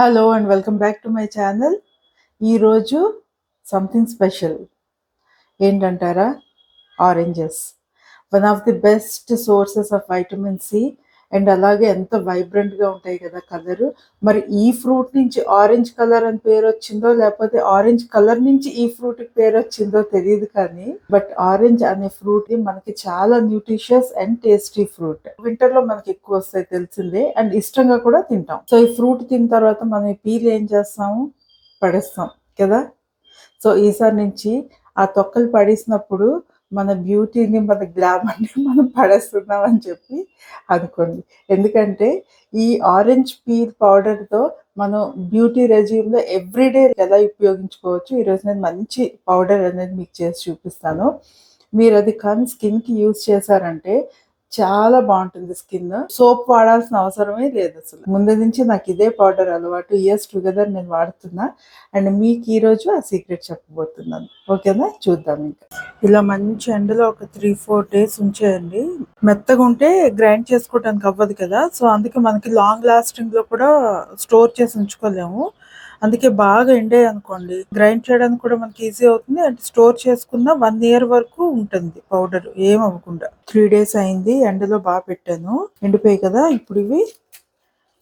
Hello and welcome back to my channel. ఈరోజు something special ఏంటంటారా? Oranges, one of the best sources of vitamin C. And అలాగే ఎంత వైబ్రెంట్గా ఉంటాయి కదా colour. మరి ఈ ఫ్రూట్ నుంచి ఆరెంజ్ కలర్ అని పేరు వచ్చిందో, లేకపోతే ఆరెంజ్ కలర్ నుంచి ఈ ఫ్రూట్కి పేరు వచ్చిందో తెలియదు కానీ, బట్ ఆరెంజ్ అనే ఫ్రూట్ మనకి చాలా nutritious and tasty fruit. Winter లో మనకి ఎక్కువ వస్తాయి తెలిసిందే, అండ్ ఇష్టంగా కూడా తింటాం. సో ఈ ఫ్రూట్ తిన్న తర్వాత మనం ఈ పీల్ ఏం చేస్తాము? పడేస్తాం కదా. సో ఈసారి నుంచి ఆ తొక్కలు పడేసినప్పుడు మన బ్యూటీని, మన గ్లామర్ని మనం పడేస్తున్నాం అని చెప్పి అనుకోండి. ఎందుకంటే ఈ ఆరెంజ్ పీల్ పౌడర్తో మనం బ్యూటీ రెజ్యూమ్లో ఎవ్రీడే ఎలా ఉపయోగించుకోవచ్చు, ఈరోజు నేను మంచి పౌడర్ అనేది మీకు చేసి చూపిస్తాను. మీరు అది కానీ స్కిన్కి యూజ్ చేశారంటే చాలా బాగుంటుంది స్కిన్. సోప్ వాడాల్సిన అవసరమే లేదు అసలు. ముందు నుంచి నాకు ఇదే పౌడర్ అలవాటు, ఇయర్స్ టుగెదర్ నేను వాడుతున్నా. అండ్ మీకు ఈరోజు ఆ సీక్రెట్ చెప్పబోతున్నాను. ఓకేనా, చూద్దాం. ఇంకా ఇలా మంచి ఎండలో ఒక 3-4 days ఉంచేయండి. మెత్తగా ఉంటే గ్రైండ్ చేసుకోవడానికి అవ్వదు కదా, సో అందుకే మనకి లాంగ్ లాస్టింగ్ లో కూడా స్టోర్ చేసి ఉంచుకోలేము. అందుకే బాగా ఎండే అనుకోండి, గ్రైండ్ చేయడానికి కూడా మనకి ఈజీ అవుతుంది. అంటే స్టోర్ చేసుకున్న 1 year వరకు ఉంటుంది పౌడర్, ఏం అవ్వకుండా. 3 days అయింది, ఎండలో బాగా పెట్టాను, ఎండిపోయి కదా. ఇప్పుడు ఇవి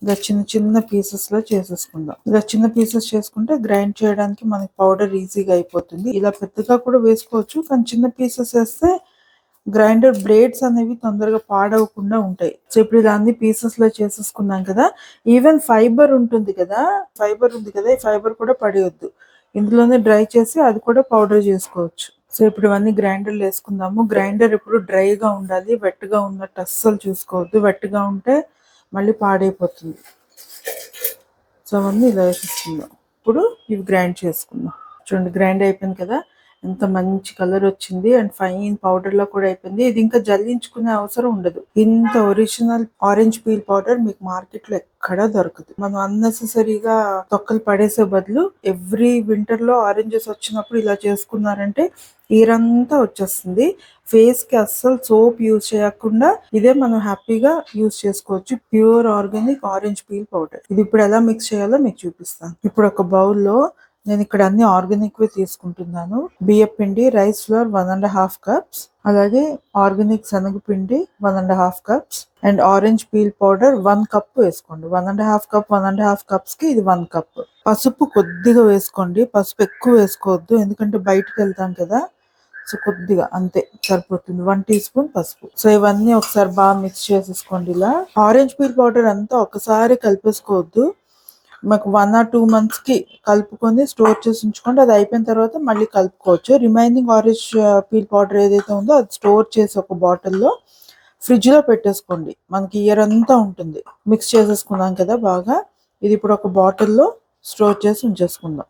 ఇలా చిన్న చిన్న పీసెస్ లో చేసేసుకుందాం. ఇలా చిన్న పీసెస్ చేసుకుంటే గ్రైండ్ చేయడానికి మనకి పౌడర్ ఈజీగా అయిపోతుంది. ఇలా పెద్దగా కూడా వేసుకోవచ్చు, కానీ చిన్న పీసెస్ వేస్తే గ్రైండర్ బ్లేడ్స్ అనేవి తొందరగా పాడవకుండా ఉంటాయి. సో ఇప్పుడు ఇలా అన్ని పీసెస్ లో చేసేసుకున్నాం కదా. ఈవెన్ ఫైబర్ ఉంటుంది కదా, ఈ ఫైబర్ కూడా పడేయొద్దు. ఇందులోనే డ్రై చేసి అది కూడా పౌడర్ చేసుకోవచ్చు. సో ఇప్పుడు ఇవన్నీ గ్రైండర్లో వేసుకుందాము. గ్రైండర్ ఇప్పుడు డ్రైగా ఉండాలి, వెట్గా ఉన్నట్టు అస్సలు చూసుకోవద్దు. వెట్గా ఉంటే మళ్ళీ పాడైపోతుంది. సో అవన్నీ ఇలా వేసేసుకుందాం. ఇప్పుడు ఇవి గ్రైండ్ చేసుకుందాం. చూడండి, గ్రైండ్ అయిపోయింది కదా, ఎంత మంచి కలర్ వచ్చింది అండ్ ఫైన్ పౌడర్ లో కూడా అయిపోయింది. ఇది ఇంకా జల్లించుకునే అవసరం ఉండదు. ఇంత ఒరిజినల్ ఆరెంజ్ పీల్ పౌడర్ మీకు మార్కెట్ లో ఎక్కడా దొరకదు. మనం అన్నెసెసరీగా తొక్కలు పడేసే బదులు ఎవ్రీ వింటర్ లో ఆరెంజెస్ వచ్చినప్పుడు ఇలా చేసుకున్నారంటే ఈరంతా వచ్చేస్తుంది. ఫేస్ కి అస్సలు సోప్ యూజ్ చేయకుండా ఇదే మనం హ్యాపీగా యూజ్ చేసుకోవచ్చు. Pure organic orange peel powder. ఇది ఇప్పుడు ఎలా మిక్స్ చేయాలో మీకు చూపిస్తాను. ఇప్పుడు ఒక బౌల్లో నేను ఇక్కడ అన్ని ఆర్గానిక్ వి తీసుకుంటున్నాను. బియ్య పిండి, రైస్ ఫ్లోర్ 1.5 cups, అలాగే ఆర్గానిక్ శనగపిండి 1.5 cups, and orange peel powder 1 cup వేసుకోండి. 1.5 cups కి ఇది 1 cup. పసుపు కొద్దిగా వేసుకోండి, పసుపు ఎక్కువ వేసుకోవద్దు, ఎందుకంటే బయటకు వెళ్తాం కదా. సో కొద్దిగా అంతే సరిపోతుంది. 1 teaspoon పసుపు. సో ఇవన్నీ ఒకసారి బాగా మిక్స్ చేసేసుకోండి. ఇలా ఆరెంజ్ పీల్ పౌడర్ అంతా ఒకసారి కలిపేసుకోవద్దు. మాకు 1 or 2 months కి కలుపుకొని స్టోర్ చేసి ఉంచుకోండి. అది అయిపోయిన తర్వాత మళ్ళీ కలుపుకోవచ్చు. రిమైనింగ్ ఆరెంజ్ పీల్ పౌడర్ ఏదైతే ఉందో అది స్టోర్ చేసి ఒక బాటిల్లో ఫ్రిడ్జ్ లో పెట్టేసుకోండి. మనకి ఇయర్ అంతా ఉంటుంది. మిక్స్ చేసేసుకున్నాం కదా బాగా. ఇది ఇప్పుడు ఒక బాటిల్లో స్టోర్ చేసి ఉంచేసుకుందాం.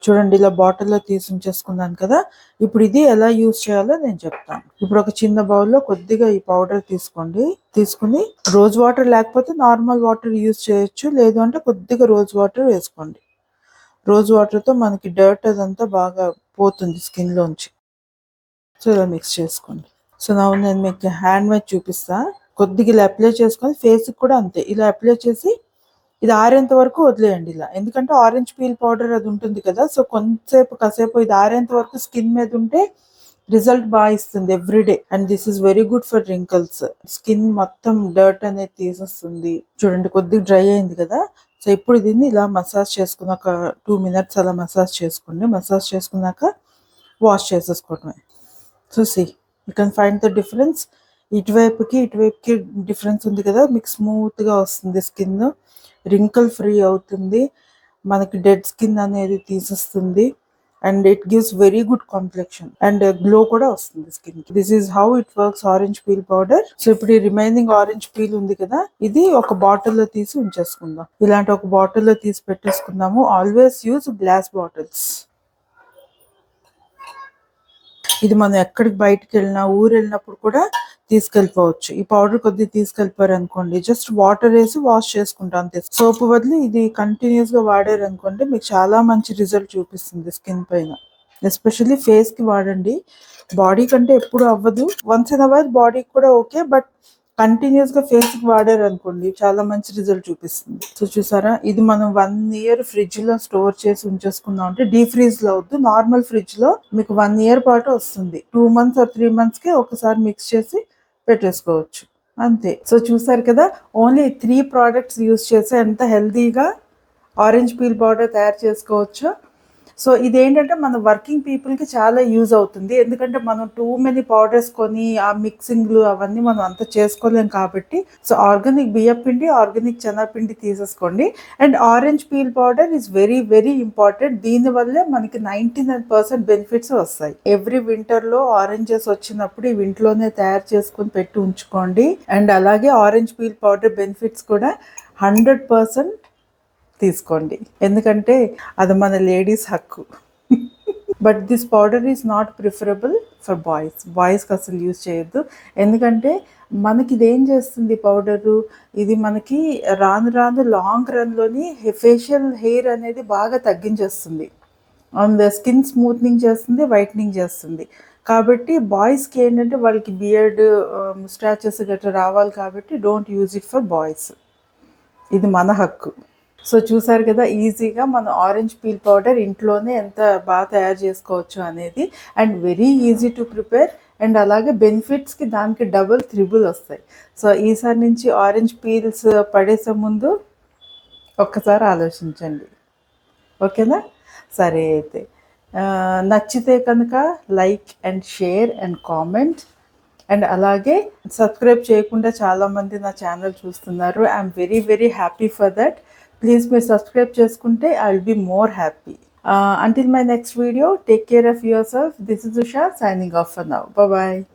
చూడండి, ఇలా బాటిల్లో తీసి ఉంచేసుకున్నాను కదా. ఇప్పుడు ఇది ఎలా యూజ్ చేయాలో నేను చెప్తాను. ఇప్పుడు ఒక చిన్న బౌల్లో కొద్దిగా ఈ పౌడర్ తీసుకోండి. తీసుకుని రోజ్ వాటర్ లేకపోతే నార్మల్ వాటర్ యూజ్ చేయొచ్చు, లేదు అంటే కొద్దిగా రోజ్ వాటర్ వేసుకోండి. రోజ్ వాటర్తో మనకి డర్ట్ అదంతా బాగా పోతుంది స్కిన్ లోంచి. సో ఇలా మిక్స్ చేసుకోండి. సో నేను మీకు హ్యాండ్ మీద చూపిస్తా. కొద్దిగా ఇలా అప్లై చేసుకొని ఫేస్కి కూడా అంతే ఇలా అప్లై చేసి ఇది ఆరేంత వరకు వదిలేయండి ఇలా. ఎందుకంటే ఆరెంజ్ పీల్ పౌడర్ అది ఉంటుంది కదా, సో కాసేపు ఇది ఆరేంత వరకు స్కిన్ మీద ఉంటే రిజల్ట్ బాగా ఇస్తుంది everyday. And this is very good for wrinkles. Skin మొత్తం డర్ట్ అనేది తీసేస్తుంది. చూడండి, కొద్దిగా డ్రై అయింది కదా. సో ఇప్పుడు దీన్ని ఇలా మసాజ్ చేసుకుని ఒక 2 minutes అలా మసాజ్ చేసుకోండి. మసాజ్ చేసుకున్నాక వాష్ చేసేసుకోవటమే. So you can find the difference. ఇటువైపుకి డిఫరెన్స్ ఉంది కదా, మీకు స్మూత్గా వస్తుంది స్కిన్, రింకల్ ఫ్రీ అవుతుంది, మనకి డెడ్ స్కిన్ అనేది తీసేస్తుంది, and it gives very good complexion and glow కూడా వస్తుంది స్కిన్ కి. This is how it works orange peel powder. So ఇప్పుడు ఈ రిమైనింగ్ ఆరెంజ్ పీల్ ఉంది కదా, ఇది ఒక బాటిల్లో తీసి ఉంచేసుకుందాం. ఇలాంటి ఒక బాటిల్లో తీసి పెట్టేసుకుందాము. Always use glass bottles. ఇది మనం ఎక్కడికి బయటకు వెళ్ళినా, ఊరు వెళ్ళినప్పుడు కూడా తీసుకెళ్ళిపోవచ్చు. ఈ పౌడర్ కొద్దిగా తీసుకెళ్ళిపోయారు అనుకోండి, జస్ట్ వాటర్ వేసి వాష్ చేసుకుంటాం అంతే. సోప్ బదులు ఇది కంటిన్యూస్ గా వాడారు అనుకోండి, మీకు చాలా మంచి రిజల్ట్ చూపిస్తుంది స్కిన్ పైన. ఎస్పెషల్లీ ఫేస్ కి వాడండి. బాడీ కంటే ఎప్పుడు అవ్వదు, వన్స్ ఇన్ అవైల్ బాడీకి కూడా ఓకే, బట్ కంటిన్యూస్గా ఫేస్కి వాడారు అనుకోండి చాలా మంచి రిజల్ట్ చూపిస్తుంది. సో చూసారా, ఇది మనం 1 ఇయర్ ఫ్రిడ్జ్లో స్టోర్ చేసి ఉంచేసుకుందాం అంటే డీప్ ఫ్రీజ్లో వద్దు, నార్మల్ ఫ్రిడ్జ్లో మీకు 1 ఇయర్ పాటు వస్తుంది. 2 మంత్స్ ఆర్ 3 మంత్స్కి ఒకసారి మిక్స్ చేసి పెట్టేసుకోవచ్చు అంతే. సో చూసారు కదా, ఓన్లీ 3 ప్రోడక్ట్స్ యూస్ చేసి ఎంత హెల్తీగా ఆరెంజ్ పీల్ పౌడర్ తయారు చేసుకోవచ్చు. సో ఇదేంటంటే మన వర్కింగ్ పీపుల్కి చాలా యూజ్ అవుతుంది, ఎందుకంటే మనం టూ మెనీ పౌడర్స్ కొని ఆ మిక్సింగ్లు అవన్నీ మనం అంతా చేసుకోలేం కాబట్టి. సో ఆర్గానిక్ బియ్యపిండి, ఆర్గానిక్ శనగపిండి తీసేసుకోండి. And orange peel powder is very very important. దీనివల్లే మనకి 99% బెనిఫిట్స్ వస్తాయి. ఎవ్రీ వింటర్లో ఆరెంజెస్ వచ్చినప్పుడు ఈ ఇంట్లోనే తయారు చేసుకుని పెట్టి ఉంచుకోండి. అండ్ అలాగే ఆరెంజ్ పీల్ పౌడర్ బెనిఫిట్స్ కూడా 100% తీసుకోండి, ఎందుకంటే అది మన లేడీస్ హక్కు. But this powder is not preferable for బాయ్స్కి అసలు యూజ్ చేయొద్దు, ఎందుకంటే మనకి ఇది ఏం చేస్తుంది పౌడరు, ఇది మనకి రాను రాను లాంగ్ రన్లోని ఫేషియల్ హెయిర్ అనేది బాగా తగ్గించేస్తుంది, అండ్ స్కిన్ స్మూత్నింగ్ చేస్తుంది, వైట్నింగ్ చేస్తుంది. కాబట్టి బాయ్స్కి ఏంటంటే వాళ్ళకి బియర్డ్ ముస్టాచెస్ గట్రా రావాలి కాబట్టి don't use it for boys, ఇది మన హక్కు. సో చూసారు కదా, ఈజీగా మనం ఆరెంజ్ పీల్ పౌడర్ ఇంట్లోనే ఎంత బాగా తయారు చేసుకోవచ్చు అనేది. And very easy to prepare. And అలాగే బెనిఫిట్స్కి దానికి డబుల్ త్రిబుల్ వస్తాయి. సో ఈసారి నుంచి ఆరెంజ్ పీల్స్ పడేసే ముందు ఒక్కసారి ఆలోచించండి, ఓకేనా? సరే అయితే నచ్చితే కనుక like and share and comment. And అలాగే సబ్స్క్రైబ్ చేయకుండా చాలామంది నా ఛానల్ చూస్తున్నారు. I'm very very happy for that. Please మీరు సబ్స్క్రైబ్ చేసుకుంటే I will be more happy. Until my next video, take care of yourself. This is Usha signing off for now. Bye bye.